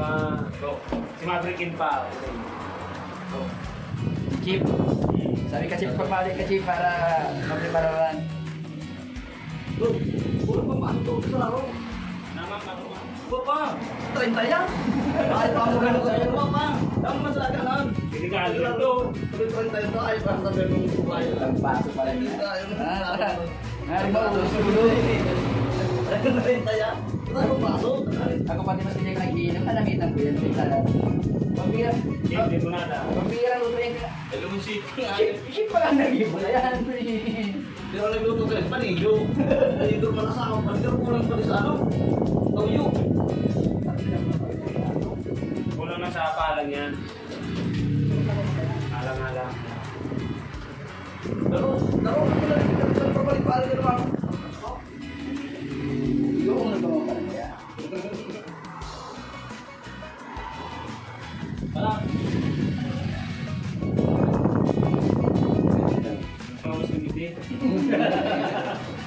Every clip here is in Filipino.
Si Maverick pa. Chip. Sabi ka Chip, pagmalik ka Chip para magprepararan. Puro pa mato sa laro. Nama pa. Pa, 30 yan. Ay, pa mo ganun sa iyo, pa. Damo man sa kanan. Hindi ka dito. 30 ito ay para sa ganung buhay. Pagpasok pala niya. Nga rin ba, ulos ulo. 30 yan. Kita ko pasok. Ako pati mas hindi ka nag-iinom, namitan ko yan. Pagbira. Hindi mo na. Pagbira, luto yan. Hello, shit. Shit pa lang nag-iinom na yan. Pero nagluto ka rin, panigyo. Panigyo man asawa, panigyo kulang pa rin sa ano. Tawyo. Kulang na sa palang yan. Alang-alang. Pero, sa pabalik-balik ka naman. Yung nagbawa pa rin kaya. Wala. Mas hindi.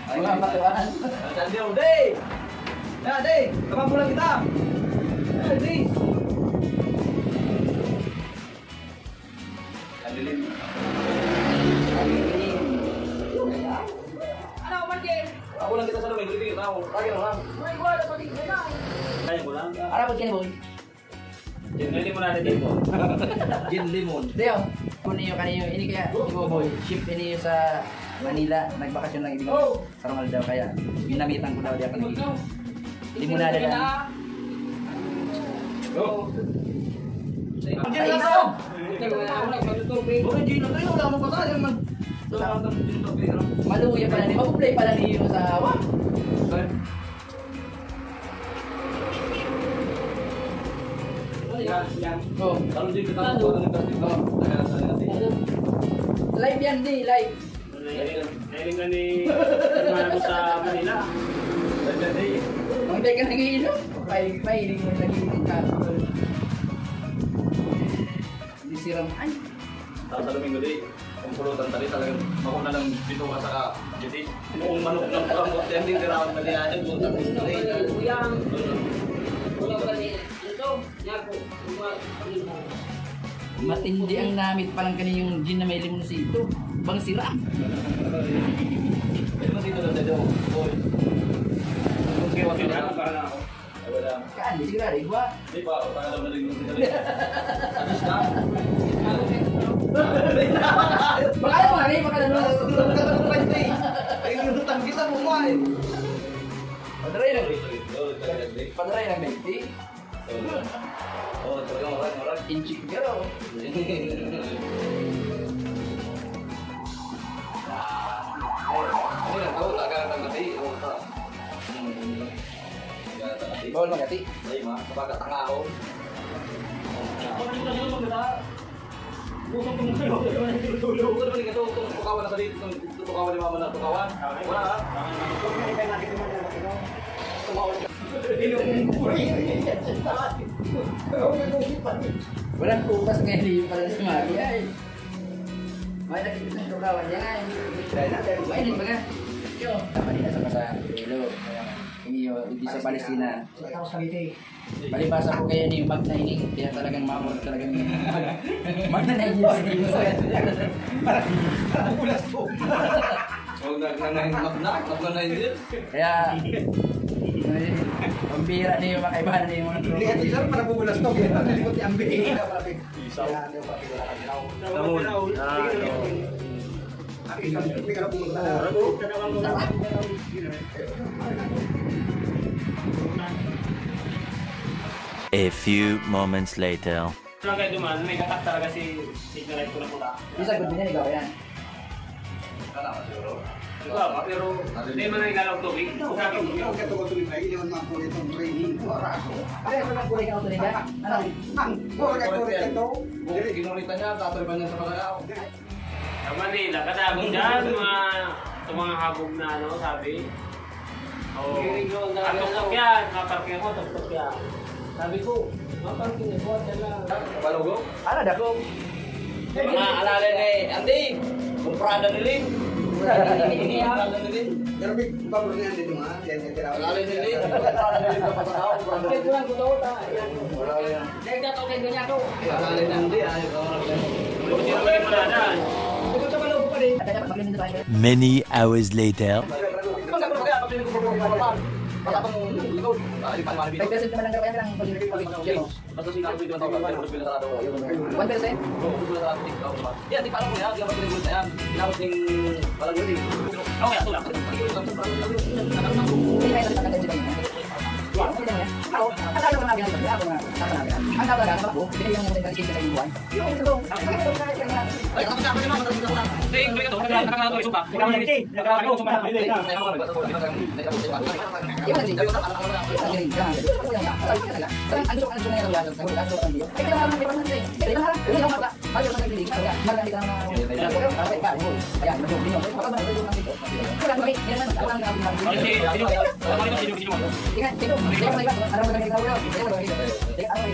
Ay, mga patuan. Sandi ako, Day! Ya, Day! Kapag pulang kita! Ya, Day! Kalilim. Ano, Martin? Ako lang kita sa lumay, hindi kita ako. Lagi lang. May gua na pati na. Kaya mo lang. Ano ba kini boy? Hindi mo natin dito. Gin limon. Deo, kuniyo kaniyo ini kaya ibo boy. Ship ini sa Manila, nagbakasyon lang ibig sa Ronald daw kaya ginamitan ko daw dia kanigi. Limonada lang. Go. Gin Ay, lang isa. ako! Wala magtutubig. Bakit gin lang tayo? Wala mo pa tayo man. Wala kang gin lang tayo. Maluya pala ni, mabuplay pala niyo sa hawa. Oh, Kalau di kita buat dengan kasih live yan di, live. Nailing ka ni Mano sa Manila. Ang day ka nagiinom, pailing mo nagiinom ka. Hindi siram, ay. Sa Domingo di, kumpulutan tadi talagang mauna lang dito ka sa jadi noong manok ng pamot yan din tirawan na niya yan buta ko sa Uyang. Uyang kali. Ito, yapo. Matindi ang namit palang kaniyong gin na may limonusito. Bang sira. Pero dito na dito. Boy. Okay, okay na. Para na ako. Wala. Kaan, di sigurado, iba. Di pa para daw na rin yung dito. Alis na. Baka ano nga rin, baka ano. Ay, lutang kita mo mo eh. Padaray lang. Padaray lang, baby. Oh, talagang orang. Inchik girl. Ini nggak tahu tak akan ngerti. Bawal magati. Ay, ma, kapag tanga ako. Busok ko mo kayo. Tulog ko naman ito. Tukawan na sa dito. Tukawan ni mama na. Tukawan. Wala ha? Walang kupas ngayon yung pala sa Mari ay. May nakikita ng tukawan niya ay. Mainit ba nga? Tama nila sa masa. Hello. Hindi sa Palestina. Palibasa ko kayo ni Mag na ini. Kaya talagang mamor talagang Mag na ini. Parang pulas po. Huwag nagnahin magnahin din. Kaya pambira niyo makaibahan niyo mga Hindi ka teacher, para bubulas to. Kaya nalikot yung ambi. Isaw. Namun. Hindi ka na pumunta na. A few moments later. Lang kayo duman, may katak talaga si signal light ko na pula. Di sagot din yan, ikaw yan. Kala ka siguro. Ikaw, pero hindi man ang ilalaw tubig. Sabi ko, Ikaw ka tuloy na, hindi naman mga itong training. Wala ako. Ay, ano nang kulay ka auto niya? Ano? Wala ka tuloy ito. Ginurita niya, tatalipan niya sa palagaw. sa Manila, kadagong dyan, mga habog na ano, sabi. Oo. At tuktok yan, maparking ako, tuktok yan. Sabi ko, maparking ako, dala. Balugo? Ano dako? Mga alala ni Andy, kumprada ni Lin. Kumprada ni Lin. Pero may pabor niyan dito mga. Yan yung tirawan. Alala ni Lin, kumprada ni Lin kapag tao. Kasi ko lang ko daw ta. Wala ni daw kayo niya ako. Kakalin lang di, ayaw ka marami. Hindi naman yung manadan. Ito sa maloob pa rin. Many hours later. Pag-present naman lang kaya lang pag-present. Basta sinabi ko yung tawag, pero gusto nila sarado. 1%? Yan, di pa alam ko yan. Di ka magpinagulot na yan. Tinapos yung palang yun eh. Okay, ato lang. Hindi kayo nalipat ng ganyan niya. Ako, akala ko nga ganyan. Ako nga, ang tawag na ako, pinili yung mga kasi sa buwan. Yung ito, Ay, tapos ako naman, matapos ako lang. Hindi, ito. Nakakalato yung sumpa. Nakakalato yung sumpa. yung kasi, ang galing, ang gusto ko na yung ay, kaya naman may pamantay. Kaya naman, hindi ako mata. Ayaw sa nagpilig. Kaya, marami ka naman. Kaya, mag-job din yun. Baka ba nagpapalito ng dito? Kaya, bakit? Yan naman, ako lang Okay, sino? Sino? Tingnan, tingnan. Tingnan mo na iba. Alam mo na ikaw daw. Tingnan mo na ikaw. Tingnan mo na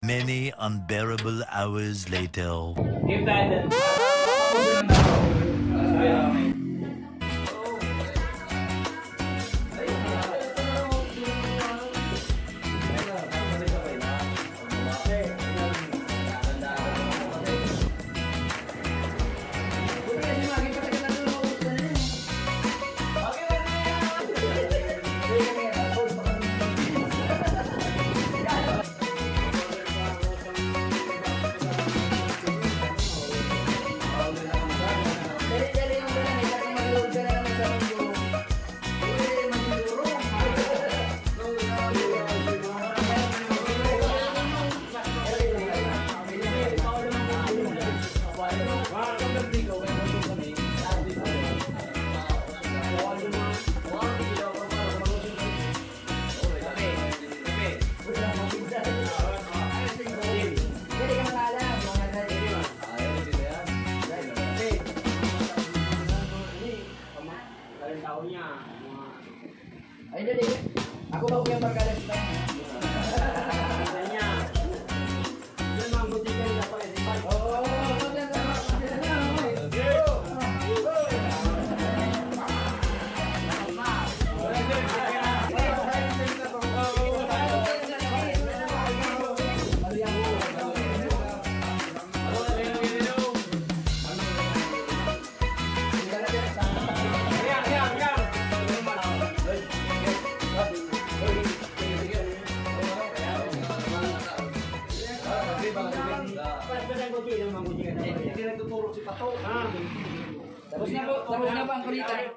Many unbearable hours later. Give that. Ay, dali. Ako ba yung barkada sa Tapos na ba ang kulitan?